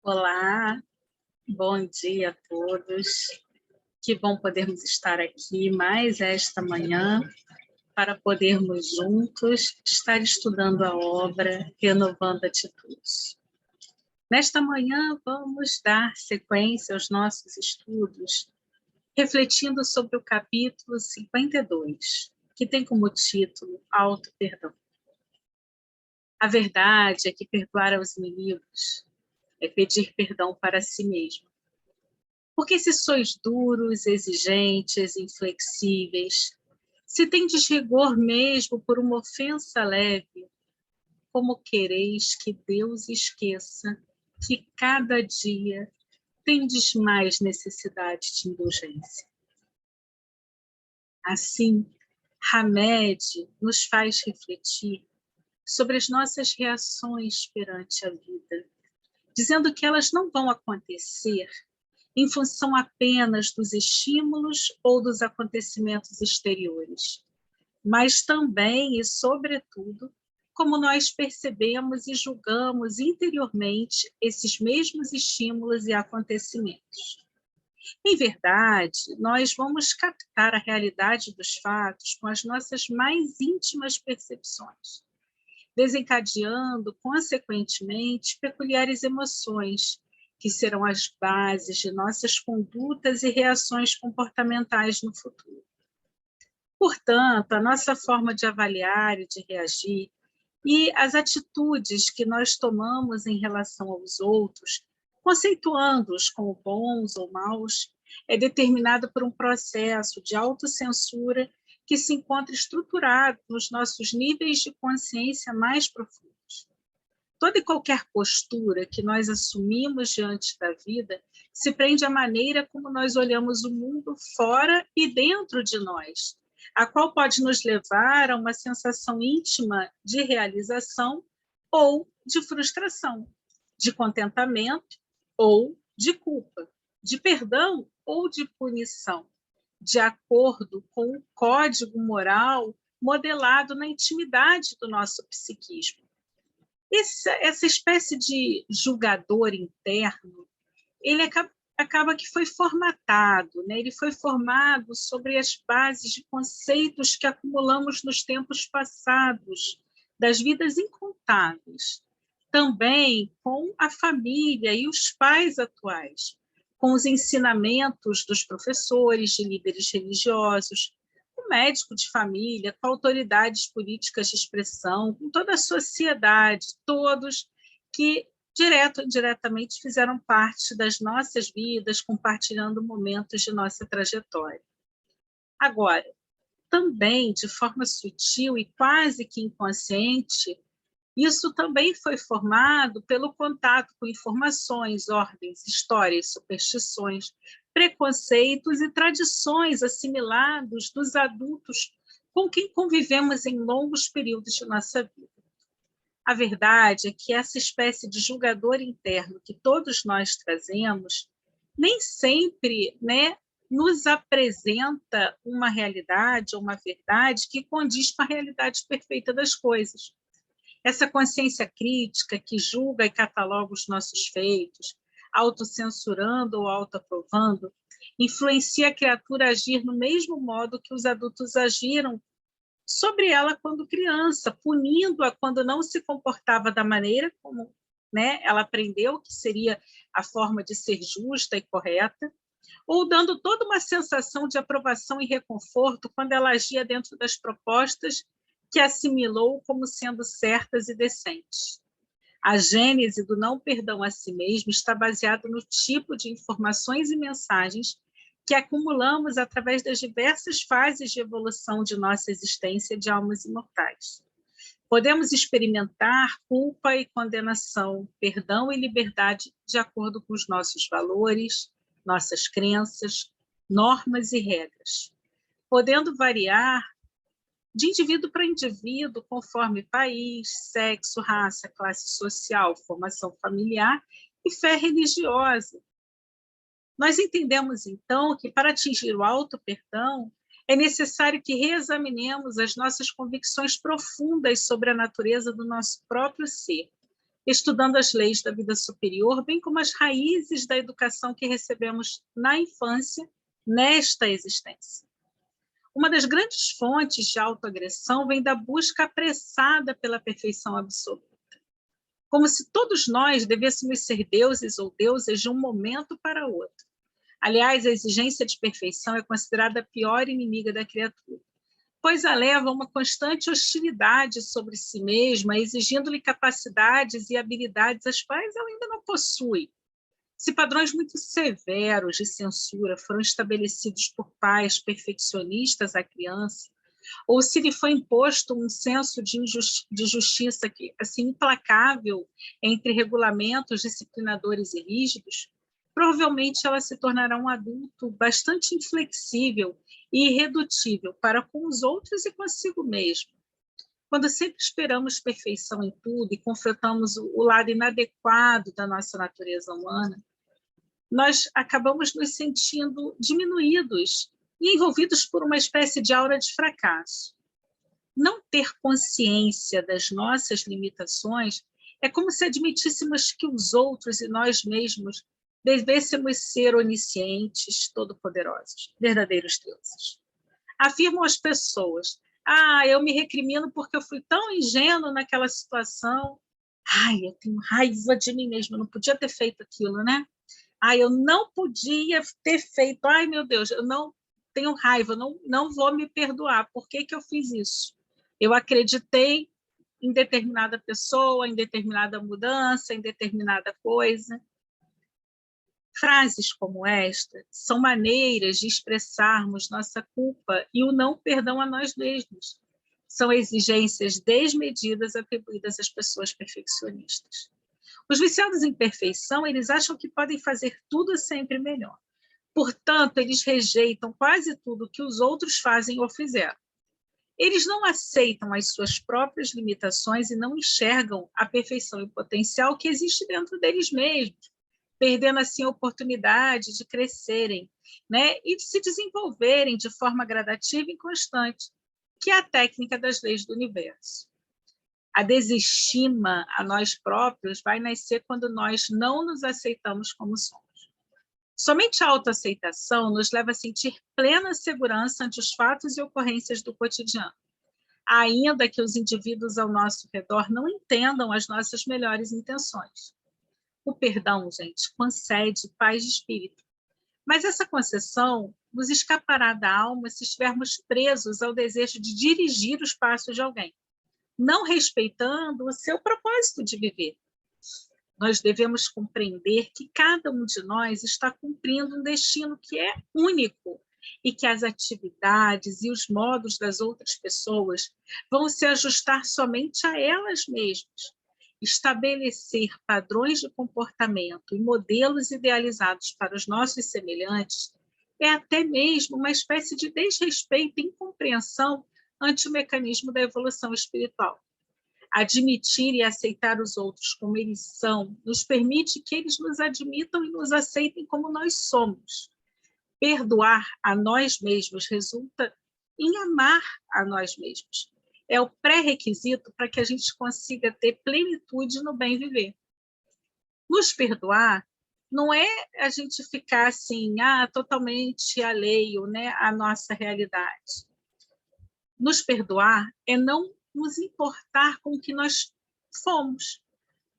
Olá, bom dia a todos. Que bom podermos estar aqui mais esta manhã para podermos juntos estar estudando a obra Renovando Atitudes. Nesta manhã, vamos dar sequência aos nossos estudos, refletindo sobre o capítulo 52, que tem como título Auto-Perdão. A verdade é que perdoar aos inimigos é pedir perdão para si mesmo. Porque se sois duros, exigentes, inflexíveis, se tendes rigor mesmo por uma ofensa leve, como quereis que Deus esqueça que cada dia tendes mais necessidade de indulgência? Assim, Hamed nos faz refletir sobre as nossas reações perante a vida, dizendo que elas não vão acontecer em função apenas dos estímulos ou dos acontecimentos exteriores, mas também e, sobretudo, como nós percebemos e julgamos interiormente esses mesmos estímulos e acontecimentos. Em verdade, nós vamos captar a realidade dos fatos com as nossas mais íntimas percepções, desencadeando, consequentemente, peculiares emoções, que serão as bases de nossas condutas e reações comportamentais no futuro. Portanto, a nossa forma de avaliar e de reagir e as atitudes que nós tomamos em relação aos outros, conceituando-os como bons ou maus, é determinada por um processo de autocensura que se encontra estruturado nos nossos níveis de consciência mais profundos. Toda e qualquer postura que nós assumimos diante da vida se prende à maneira como nós olhamos o mundo fora e dentro de nós, a qual pode nos levar a uma sensação íntima de realização ou de frustração, de contentamento ou de culpa, de perdão ou de punição, de acordo com o código moral modelado na intimidade do nosso psiquismo. Essa espécie de julgador interno, ele acaba que foi formatado, né? Ele foi formado sobre as bases de conceitos que acumulamos nos tempos passados, das vidas incontáveis, também com a família e os pais atuais, com os ensinamentos dos professores, de líderes religiosos, com o médico de família, com autoridades políticas de expressão, com toda a sociedade, todos que direto ou indiretamente fizeram parte das nossas vidas, compartilhando momentos de nossa trajetória. Agora, também, de forma sutil e quase que inconsciente, isso também foi formado pelo contato com informações, ordens, histórias, superstições, preconceitos e tradições assimilados dos adultos com quem convivemos em longos períodos de nossa vida. A verdade é que essa espécie de julgador interno que todos nós trazemos nem sempre, né, nos apresenta uma realidade ou uma verdade que condiz com a realidade perfeita das coisas. Essa consciência crítica que julga e cataloga os nossos feitos, autocensurando ou autoaprovando, influencia a criatura a agir no mesmo modo que os adultos agiram sobre ela quando criança, punindo-a quando não se comportava da maneira como, né, ela aprendeu que seria a forma de ser justa e correta, ou dando toda uma sensação de aprovação e reconforto quando ela agia dentro das propostas que assimilou como sendo certas e decentes. A gênese do não perdão a si mesmo está baseada no tipo de informações e mensagens que acumulamos através das diversas fases de evolução de nossa existência de almas imortais. Podemos experimentar culpa e condenação, perdão e liberdade de acordo com os nossos valores, nossas crenças, normas e regras, podendo variar de indivíduo para indivíduo, conforme país, sexo, raça, classe social, formação familiar e fé religiosa. Nós entendemos, então, que para atingir o auto-perdão, é necessário que reexaminemos as nossas convicções profundas sobre a natureza do nosso próprio ser, estudando as leis da vida superior, bem como as raízes da educação que recebemos na infância, nesta existência. Uma das grandes fontes de autoagressão vem da busca apressada pela perfeição absoluta, como se todos nós devêssemos ser deuses ou deusas de um momento para outro. Aliás, a exigência de perfeição é considerada a pior inimiga da criatura, pois a leva a uma constante hostilidade sobre si mesma, exigindo-lhe capacidades e habilidades as quais ela ainda não possui. Se padrões muito severos de censura foram estabelecidos por pais perfeccionistas à criança, ou se lhe foi imposto um senso de justiça que, assim, implacável entre regulamentos disciplinadores e rígidos, provavelmente ela se tornará um adulto bastante inflexível e irredutível para com os outros e consigo mesmo. Quando sempre esperamos perfeição em tudo e confrontamos o lado inadequado da nossa natureza humana, nós acabamos nos sentindo diminuídos e envolvidos por uma espécie de aura de fracasso. Não ter consciência das nossas limitações é como se admitíssemos que os outros e nós mesmos devêssemos ser oniscientes, todo-poderosos, verdadeiros deuses. Afirmam as pessoas: eu me recrimino porque eu fui tão ingênuo naquela situação. Eu tenho raiva de mim mesmo, eu não podia ter feito aquilo, né? Eu não podia ter feito. Meu Deus, eu não tenho raiva, não vou me perdoar. Por que eu fiz isso? Eu acreditei em determinada pessoa, em determinada mudança, em determinada coisa. Frases como esta são maneiras de expressarmos nossa culpa e o não perdão a nós mesmos. São exigências desmedidas atribuídas às pessoas perfeccionistas. Os viciados em perfeição, eles acham que podem fazer tudo sempre melhor. Portanto, eles rejeitam quase tudo que os outros fazem ou fizeram. Eles não aceitam as suas próprias limitações e não enxergam a perfeição e o potencial que existe dentro deles mesmos, perdendo assim a oportunidade de crescerem, né, e de se desenvolverem de forma gradativa e constante, que é a técnica das leis do universo. A desestima a nós próprios vai nascer quando nós não nos aceitamos como somos. Somente a autoaceitação nos leva a sentir plena segurança ante os fatos e ocorrências do cotidiano, ainda que os indivíduos ao nosso redor não entendam as nossas melhores intenções. O perdão, gente, concede paz de espírito, mas essa concessão nos escapará da alma se estivermos presos ao desejo de dirigir os passos de alguém, não respeitando o seu propósito de viver. Nós devemos compreender que cada um de nós está cumprindo um destino que é único e que as atividades e os modos das outras pessoas vão se ajustar somente a elas mesmas. Estabelecer padrões de comportamento e modelos idealizados para os nossos semelhantes é até mesmo uma espécie de desrespeito e incompreensão ante o mecanismo da evolução espiritual. Admitir e aceitar os outros como eles são nos permite que eles nos admitam e nos aceitem como nós somos. Perdoar a nós mesmos resulta em amar a nós mesmos. É o pré-requisito para que a gente consiga ter plenitude no bem viver. Nos perdoar não é a gente ficar assim, totalmente alheio, né, à nossa realidade. Nos perdoar é não nos importar com o que nós fomos,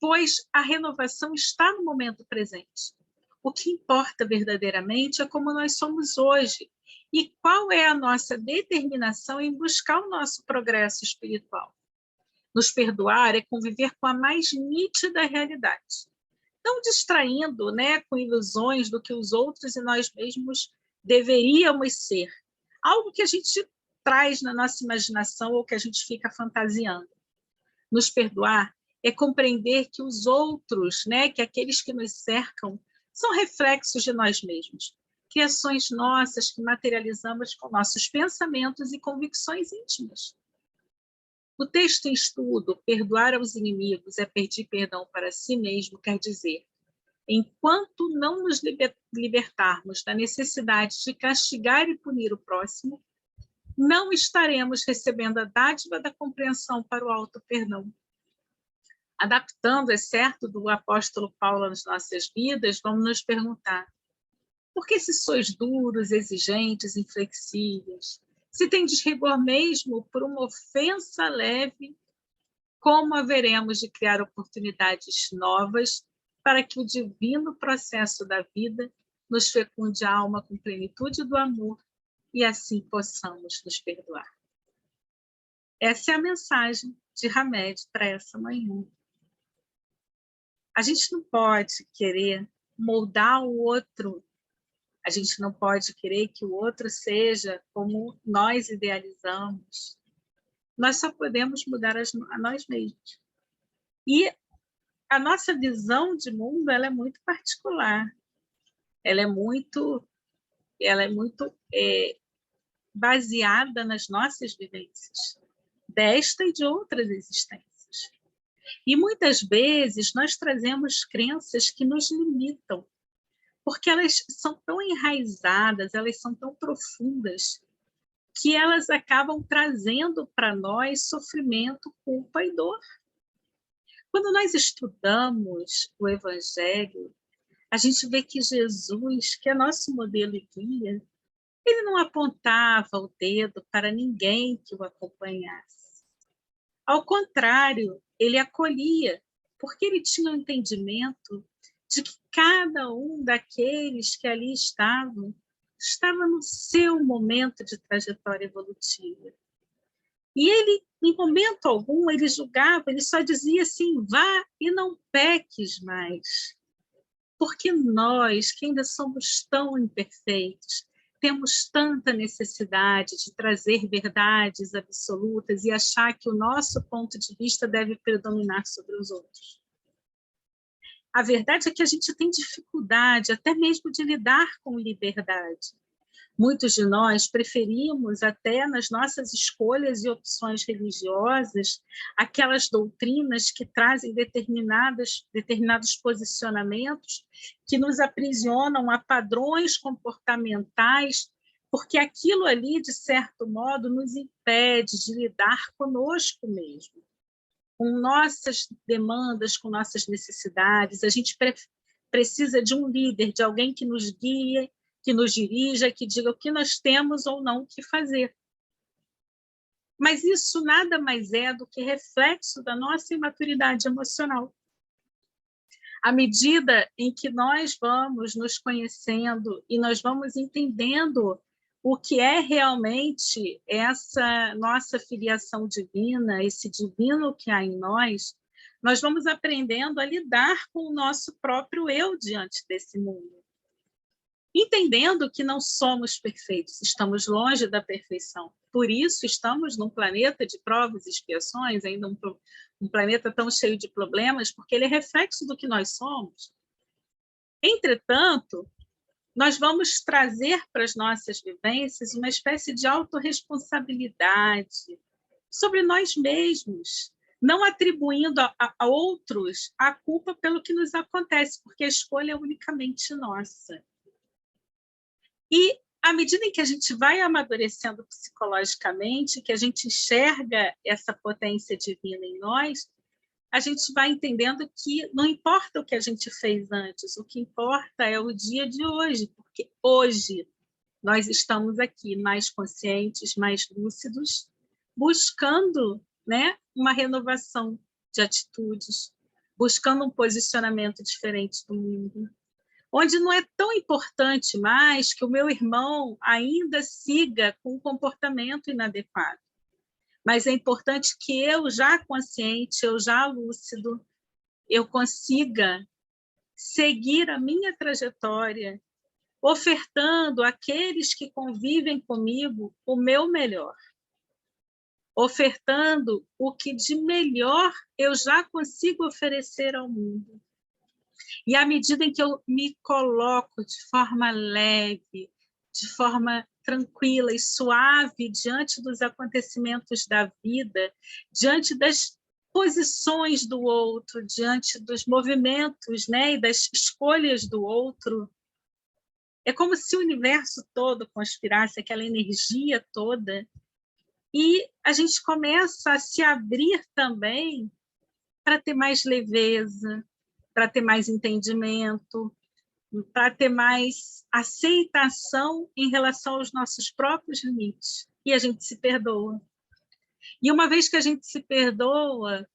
pois a renovação está no momento presente. O que importa verdadeiramente é como nós somos hoje e qual é a nossa determinação em buscar o nosso progresso espiritual. Nos perdoar é conviver com a mais nítida realidade, não distraindo, né, com ilusões do que os outros e nós mesmos deveríamos ser, algo que a gente traz na nossa imaginação ou que a gente fica fantasiando. Nos perdoar é compreender que os outros, né, que aqueles que nos cercam, são reflexos de nós mesmos, criações nossas que materializamos com nossos pensamentos e convicções íntimas. No texto em estudo, perdoar aos inimigos é pedir perdão para si mesmo, quer dizer, enquanto não nos libertarmos da necessidade de castigar e punir o próximo, não estaremos recebendo a dádiva da compreensão para o auto-perdão. adaptando, é certo, do apóstolo Paulo nas nossas vidas, vamos nos perguntar: por que se sois duros, exigentes, inflexíveis? Se tendes rigor mesmo por uma ofensa leve, como haveremos de criar oportunidades novas para que o divino processo da vida nos fecunde a alma com plenitude do amor e assim possamos nos perdoar? Essa é a mensagem de Hamed para essa manhã. A gente não pode querer moldar o outro, a gente não pode querer que o outro seja como nós idealizamos. Nós só podemos mudar a nós mesmos. E a nossa visão de mundo, ela é muito particular, ela é muito baseada nas nossas vivências, desta e de outras existências. E muitas vezes nós trazemos crenças que nos limitam, porque elas são tão enraizadas, elas são tão profundas, que elas acabam trazendo para nós sofrimento, culpa e dor. Quando nós estudamos o Evangelho, a gente vê que Jesus, que é nosso modelo e guia, ele não apontava o dedo para ninguém que o acompanhasse. Ao contrário, ele acolhia, porque ele tinha o entendimento de que cada um daqueles que ali estavam estava no seu momento de trajetória evolutiva. E ele, em momento algum, ele julgava, ele só dizia assim: vá e não peques mais. Porque nós, que ainda somos tão imperfeitos, temos tanta necessidade de trazer verdades absolutas e achar que o nosso ponto de vista deve predominar sobre os outros. A verdade é que a gente tem dificuldade até mesmo de lidar com liberdade. Muitos de nós preferimos, até nas nossas escolhas e opções religiosas, aquelas doutrinas que trazem determinados posicionamentos que nos aprisionam a padrões comportamentais, porque aquilo ali, de certo modo, nos impede de lidar conosco mesmo, com nossas demandas, com nossas necessidades. A gente precisa de um líder, de alguém que nos guie, que nos dirija, que diga o que nós temos ou não que fazer. Mas isso nada mais é do que reflexo da nossa imaturidade emocional. À medida em que nós vamos nos conhecendo e nós vamos entendendo o que é realmente essa nossa filiação divina, esse divino que há em nós, nós vamos aprendendo a lidar com o nosso próprio eu diante desse mundo. Entendendo que não somos perfeitos, estamos longe da perfeição. Por isso, estamos num planeta de provas e expiações, ainda um planeta tão cheio de problemas, porque ele é reflexo do que nós somos. Entretanto, nós vamos trazer para as nossas vivências uma espécie de autorresponsabilidade sobre nós mesmos, não atribuindo a outros a culpa pelo que nos acontece, porque a escolha é unicamente nossa. E, à medida em que a gente vai amadurecendo psicologicamente, que a gente enxerga essa potência divina em nós, a gente vai entendendo que não importa o que a gente fez antes, o que importa é o dia de hoje, porque hoje nós estamos aqui mais conscientes, mais lúcidos, buscando, né, uma renovação de atitudes, buscando um posicionamento diferente do mundo, onde não é tão importante mais que o meu irmão ainda siga com um comportamento inadequado. Mas é importante que eu, já consciente, eu já lúcido, eu consiga seguir a minha trajetória, ofertando àqueles que convivem comigo o meu melhor, ofertando o que de melhor eu já consigo oferecer ao mundo. E à medida em que eu me coloco de forma leve, de forma tranquila e suave diante dos acontecimentos da vida, diante das posições do outro, diante dos movimentos, né, e das escolhas do outro, é como se o universo todo conspirasse, aquela energia toda, e a gente começa a se abrir também para ter mais leveza, para ter mais entendimento, para ter mais aceitação em relação aos nossos próprios limites. E a gente se perdoa. E uma vez que a gente se perdoa,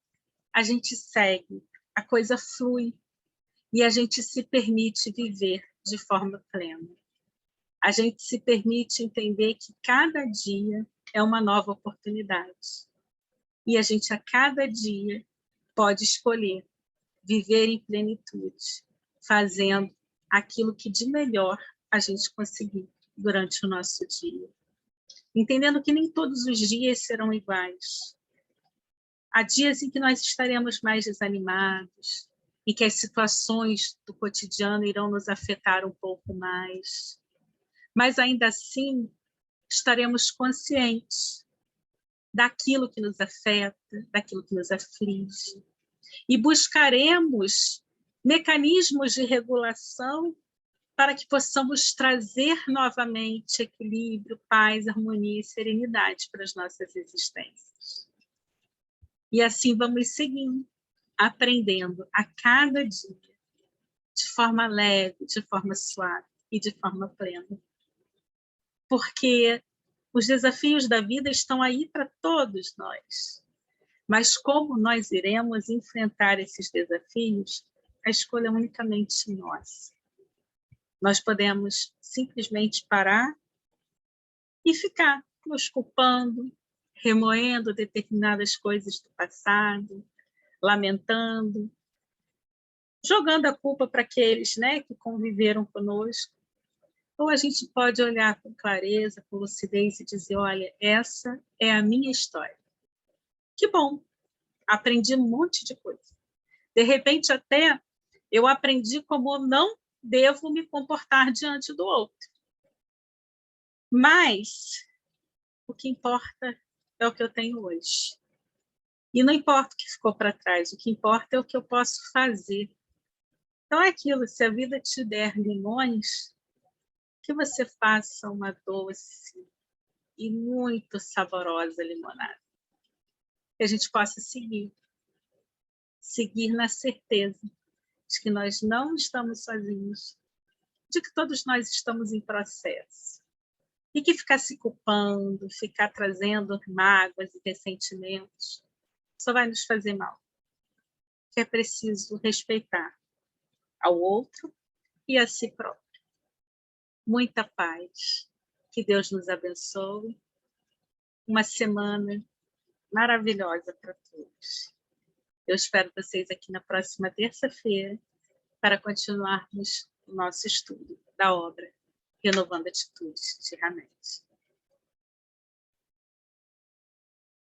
a gente segue, a coisa flui e a gente se permite viver de forma plena. A gente se permite entender que cada dia é uma nova oportunidade. E a gente, a cada dia, pode escolher viver em plenitude, fazendo aquilo que de melhor a gente conseguir durante o nosso dia. Entendendo que nem todos os dias serão iguais. Há dias em que nós estaremos mais desanimados, e que as situações do cotidiano irão nos afetar um pouco mais. Mas ainda assim, estaremos conscientes daquilo que nos afeta, daquilo que nos aflige. E buscaremos mecanismos de regulação para que possamos trazer novamente equilíbrio, paz, harmonia e serenidade para as nossas existências. E assim vamos seguindo, aprendendo a cada dia, de forma leve, de forma suave e de forma plena. Porque os desafios da vida estão aí para todos nós. Mas como nós iremos enfrentar esses desafios, a escolha é unicamente nossa. Nós podemos simplesmente parar e ficar nos culpando, remoendo determinadas coisas do passado, lamentando, jogando a culpa para aqueles, né, que conviveram conosco. Ou a gente pode olhar com clareza, com lucidez e dizer, olha, essa é a minha história. Que bom, aprendi um monte de coisa. De repente, até eu aprendi como não devo me comportar diante do outro. Mas o que importa é o que eu tenho hoje. E não importa o que ficou para trás, o que importa é o que eu posso fazer. Então é aquilo, se a vida te der limões, que você faça uma doce e muito saborosa limonada. Que a gente possa seguir na certeza de que nós não estamos sozinhos, de que todos nós estamos em processo. E que ficar se culpando, ficar trazendo mágoas e ressentimentos, só vai nos fazer mal. Que é preciso respeitar ao outro e a si próprio. Muita paz. Que Deus nos abençoe. Uma semana maravilhosa para todos. Eu espero vocês aqui na próxima terça-feira para continuarmos o nosso estudo da obra Renovando Atitudes de Hamed.